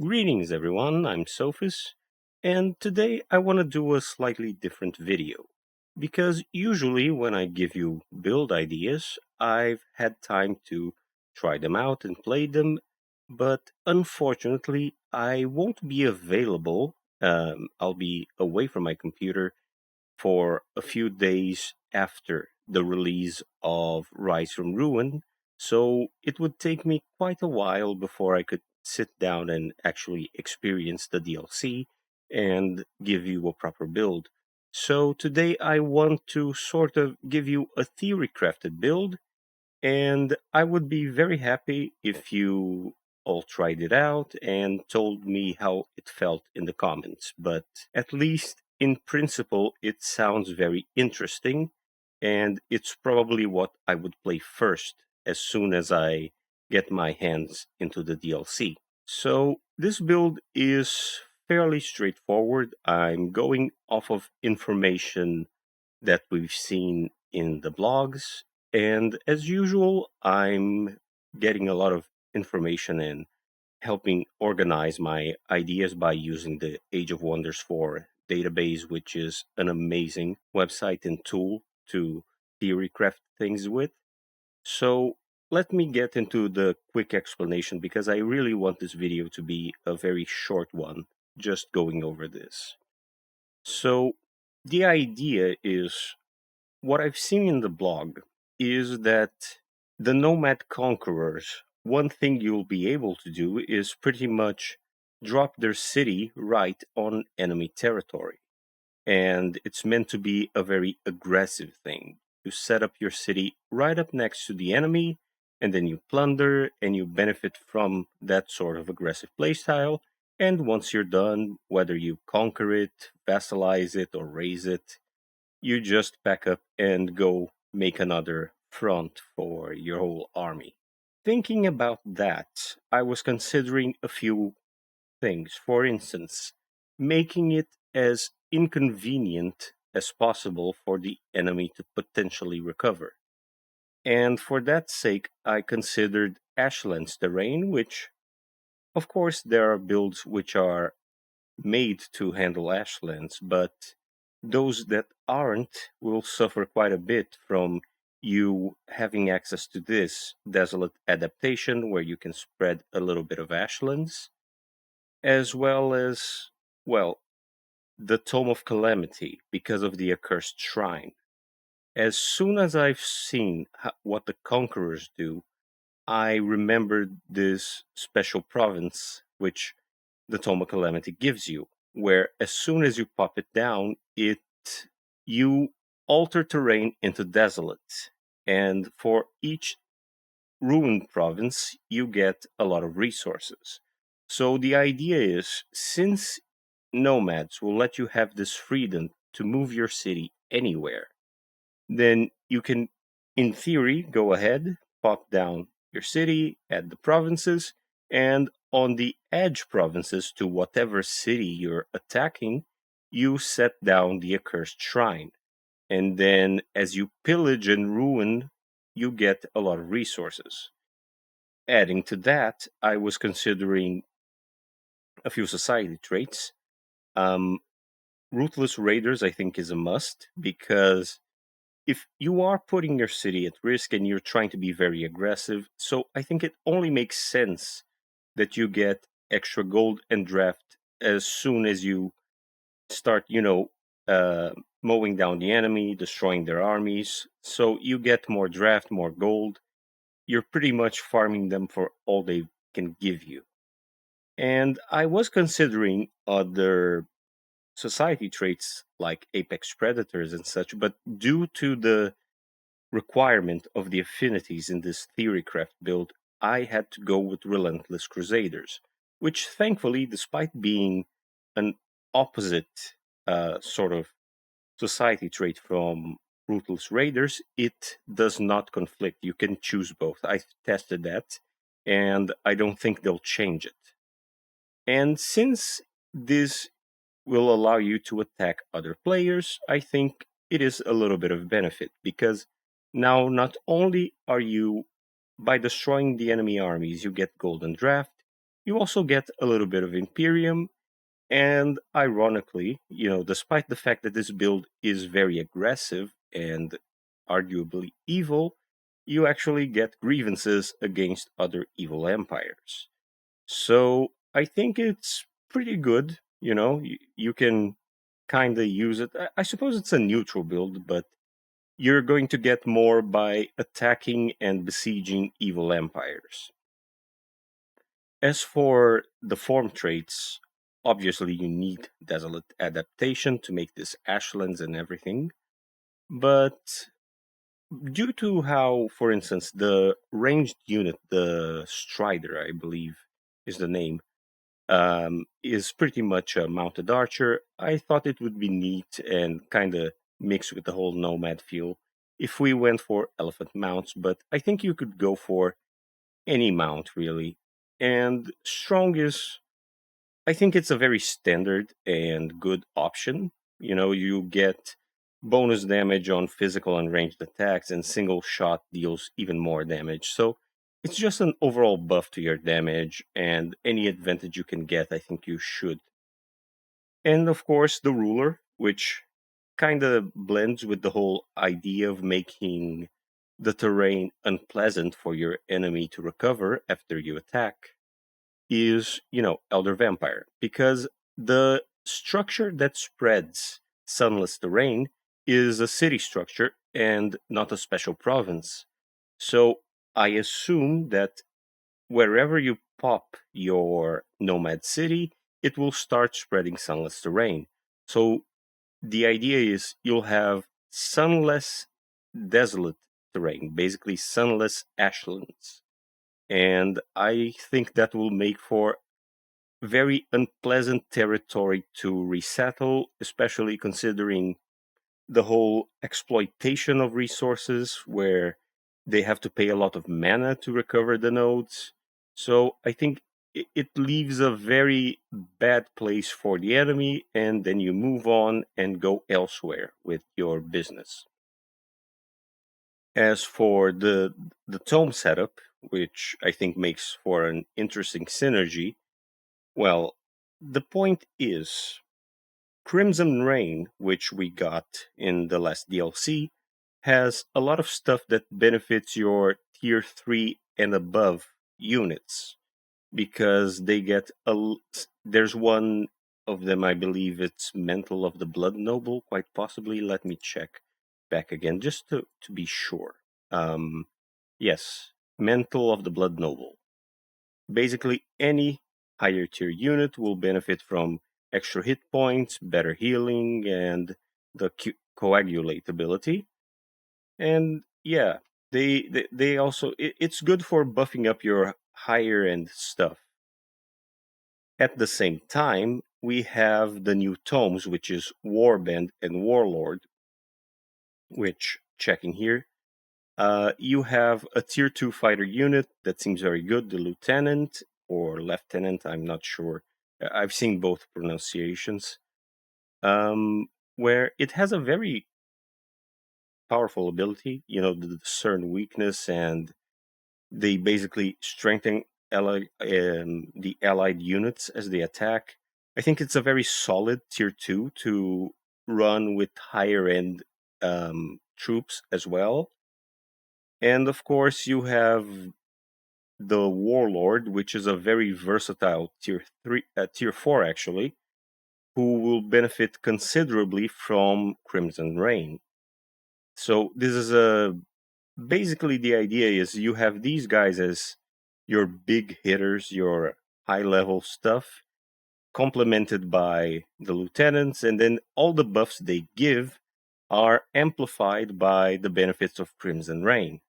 Greetings everyone, I'm Sophus, and today I want to do a slightly different video. Because usually when I give you build ideas, I've had time to try them out and play them, but unfortunately I won't be available. I'll be away from my computer for a few days after the release of Rise from Ruin, so it would take me quite a while before I could sit down and actually experience the DLC and give you a proper build. So today I want to sort of give you a theory crafted build, and I would be very happy if you all tried it out and told me how it felt in the comments. But at least in principle, it sounds very interesting, and it's probably what I would play first as soon as I get my hands into the DLC. So this build is fairly straightforward. I'm going off of information that we've seen in the blogs. And as usual, I'm getting a lot of information and helping organize my ideas by using the Age of Wonders 4 database, which is an amazing website and tool to theorycraft things with. So let me get into the quick explanation because I really want this video to be a very short one, just going over this. So the idea is what I've seen in the blog is that the Nomad Conquerors, one thing you'll be able to do is pretty much drop their city right on enemy territory. And it's meant to be a very aggressive thing. You set up your city right up next to the enemy, and then you plunder and you benefit from that sort of aggressive playstyle. And once you're done, whether you conquer it, vassalize it, or raise it, you just pack up and go make another front for your whole army. Thinking about that, I was considering a few things. For instance, making it as inconvenient as possible for the enemy to potentially recover. And for that sake, I considered Ashland's terrain, which, of course, there are builds which are made to handle ashlands, but those that aren't will suffer quite a bit from you having access to this desolate adaptation where you can spread a little bit of ashlands, as well as, well, the Tome of Calamity because of the accursed shrine. As soon as I've seen what the Conquerors do, I remembered this special province which the Tome of Calamity gives you, where as soon as you pop it down, you alter terrain into desolate. And for each ruined province, you get a lot of resources. So the idea is, since nomads will let you have this freedom to move your city anywhere, then you can, in theory, go ahead, pop down your city, add the provinces, and on the edge provinces to whatever city you're attacking, you set down the accursed shrine. And then as you pillage and ruin, you get a lot of resources. Adding to that, I was considering a few society traits. Um, Ruthless Raiders, I think, is a must because if you are putting your city at risk and you're trying to be very aggressive, so I think it only makes sense that you get extra gold and draft as soon as you start, uh, mowing down the enemy, destroying their armies. So you get more draft, more gold. You're pretty much farming them for all they can give you. And I was considering other society traits like apex predators and such, but due to the requirement of the affinities in this Theorycraft build, I had to go with Relentless Crusaders, which thankfully, despite being an opposite sort of society trait from Ruthless Raiders, it does not conflict. You can choose both. I've tested that, and I don't think they'll change it. And since this will allow you to attack other players, I think it is a little bit of benefit because now not only are you, by destroying the enemy armies, you get golden draft, you also get a little bit of Imperium. And ironically, despite the fact that this build is very aggressive and arguably evil, you actually get grievances against other evil empires. So I think it's pretty good. You can kind of use it. I suppose it's a neutral build, but you're going to get more by attacking and besieging evil empires. As for the form traits, obviously you need Desolate Adaptation to make this Ashlands and everything. But due to how, for instance, the ranged unit, the Strider, I believe is the name, is pretty much a mounted archer, I thought it would be neat and kind of mix with the whole Nomad feel if we went for elephant mounts, but I think you could go for any mount really. And strong is, I think it's a very standard and good option. You get bonus damage on physical and ranged attacks, and single shot deals even more damage. So it's just an overall buff to your damage, and any advantage you can get, I think you should. And of course, the ruler, which kind of blends with the whole idea of making the terrain unpleasant for your enemy to recover after you attack, is, Elder Vampire, because the structure that spreads sunless terrain is a city structure and not a special province. So I assume that wherever you pop your nomad city, it will start spreading sunless terrain. So the idea is you'll have sunless, desolate terrain, basically sunless ashlands. And I think that will make for very unpleasant territory to resettle, especially considering the whole exploitation of resources where they have to pay a lot of mana to recover the nodes. So I think it leaves a very bad place for the enemy, and then you move on and go elsewhere with your business. As for the tome setup, which I think makes for an interesting synergy, well, the point is Crimson Rain, which we got in the last DLC, has a lot of stuff that benefits your tier 3 and above units because they get there's one of them, I believe it's Mental of the Blood Noble, quite possibly. Let me check back again just to be sure. Yes, Mental of the Blood Noble. Basically, any higher tier unit will benefit from extra hit points, better healing, and the coagulate ability. And yeah, they also it's good for buffing up your higher end stuff. At the same time, we have the new tomes, which is Warband and Warlord, which, checking here, you have a tier 2 fighter unit that seems very good, the Lieutenant or Lieutenant, I'm not sure. I've seen both pronunciations, where it has a very powerful ability, to discern weakness, and they basically strengthen the allied units as they attack. I think it's a very solid tier 2 to run with higher end troops as well. And of course, you have the Warlord, which is a very versatile tier 4 actually, who will benefit considerably from Crimson Rain. So this is basically the idea is you have these guys as your big hitters, your high level stuff, complemented by the lieutenants, and then all the buffs they give are amplified by the benefits of Crimson Rain.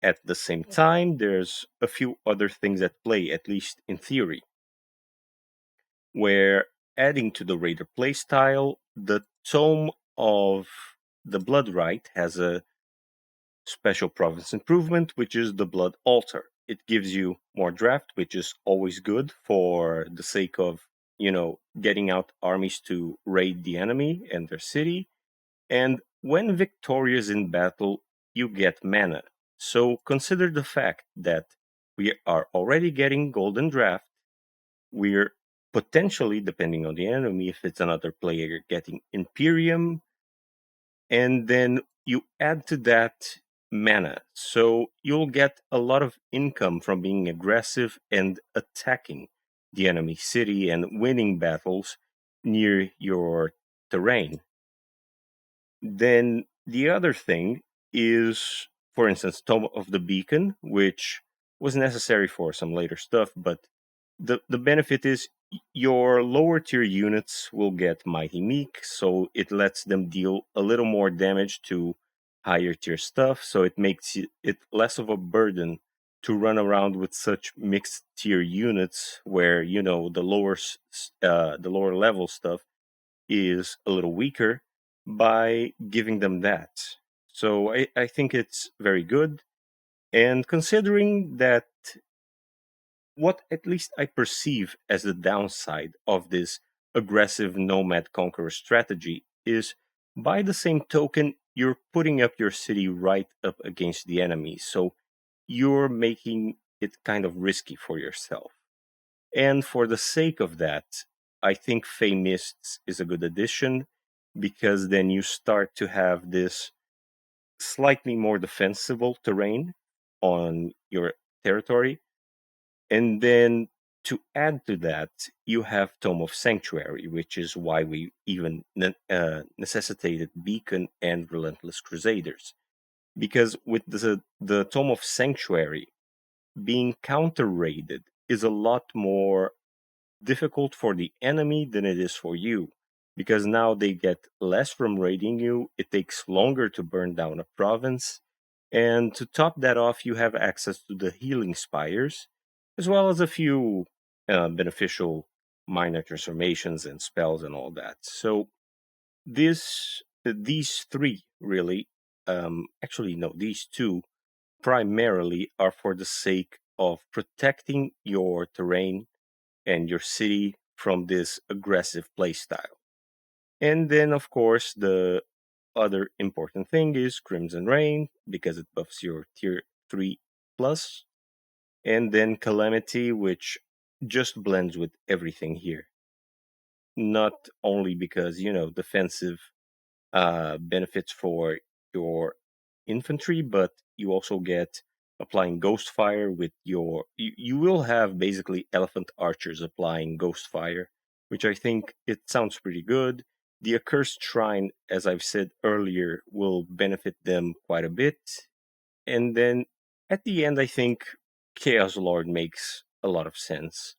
At the same time, there's a few other things at play, at least in theory, where adding to the Raider playstyle, the Tome of the Blood Rite has a special province improvement, which is the Blood Altar. It gives you more draft, which is always good for the sake of, getting out armies to raid the enemy and their city. And when victorious in battle, you get mana. So consider the fact that we are already getting golden draft, We're potentially, depending on the enemy, if it's another player, getting Imperium, and then you add to that mana. So you'll get a lot of income from being aggressive and attacking the enemy city and winning battles near your terrain. Then the other thing is, for instance, Tome of the Beacon, which was necessary for some later stuff, but the benefit is your lower tier units will get Mighty Meek, so it lets them deal a little more damage to higher tier stuff, so it makes it less of a burden to run around with such mixed tier units where the lower level stuff is a little weaker by giving them that. So I think it's very good. And considering that what at least I perceive as the downside of this aggressive Nomad Conqueror strategy is by the same token, you're putting up your city right up against the enemy. So you're making it kind of risky for yourself. And for the sake of that, I think Fey Mists is a good addition because then you start to have this slightly more defensible terrain on your territory. And then to add to that, you have Tome of Sanctuary, which is why we even necessitated Beacon and Relentless Crusaders. Because with the Tome of Sanctuary being counter raided is a lot more difficult for the enemy than it is for you. Because now they get less from raiding you, it takes longer to burn down a province, and to top that off, you have access to the healing spires, as well as a few beneficial minor transformations and spells and all that. So these three really, actually no, these two primarily are for the sake of protecting your terrain and your city from this aggressive playstyle. And then, of course, the other important thing is Crimson Rain because it buffs your tier 3 plus, and then Calamity, which just blends with everything here. Not only because, defensive benefits for your infantry, but you also get applying Ghost Fire with you will have basically elephant archers applying Ghost Fire, which I think it sounds pretty good. The Accursed Shrine, as I've said earlier, will benefit them quite a bit. And then at the end, I think Chaos Lord makes a lot of sense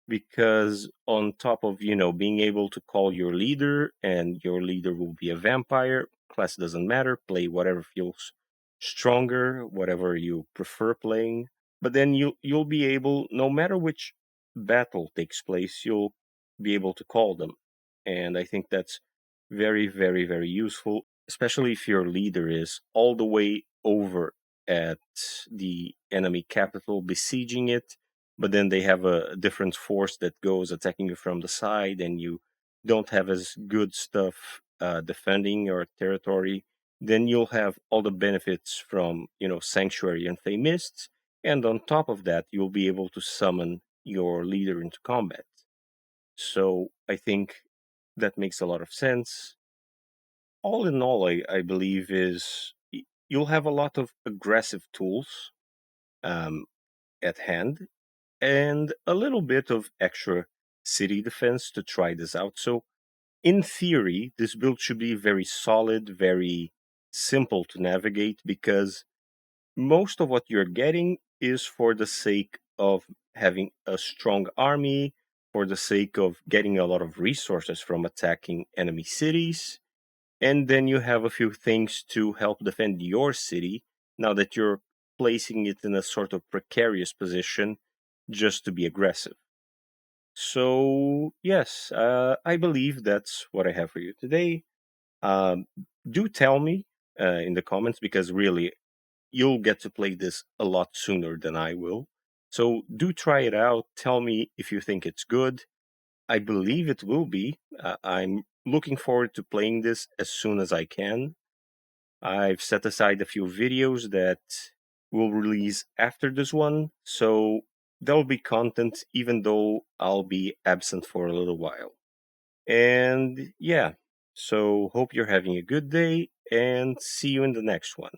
because on top of being able to call your leader and your leader will be a vampire, class doesn't matter, play whatever feels stronger, whatever you prefer playing. But then you'll be able, no matter which battle takes place, you'll be able to call them. And I think that's very, very, very useful, especially if your leader is all the way over at the enemy capital, besieging it, but then they have a different force that goes attacking you from the side, and you don't have as good stuff defending your territory. Then you'll have all the benefits from Sanctuary and Fey Mists, and on top of that, you'll be able to summon your leader into combat. So I think that makes a lot of sense. All in all, I believe is you'll have a lot of aggressive tools um, at hand and a little bit of extra city defense to try this out. So, in theory, this build should be very solid, very simple to navigate because most of what you're getting is for the sake of having a strong army, for the sake of getting a lot of resources from attacking enemy cities, and then you have a few things to help defend your city now that you're placing it in a sort of precarious position just to be aggressive. So, yes, I believe that's what I have for you today. Um, do tell me in the comments because really you'll get to play this a lot sooner than I will. So, do try it out. Tell me if you think it's good. I believe it will be. I'm looking forward to playing this as soon as I can. I've set aside a few videos that will release after this one. So there'll be content even though I'll be absent for a little while. And yeah, so hope you're having a good day and see you in the next one.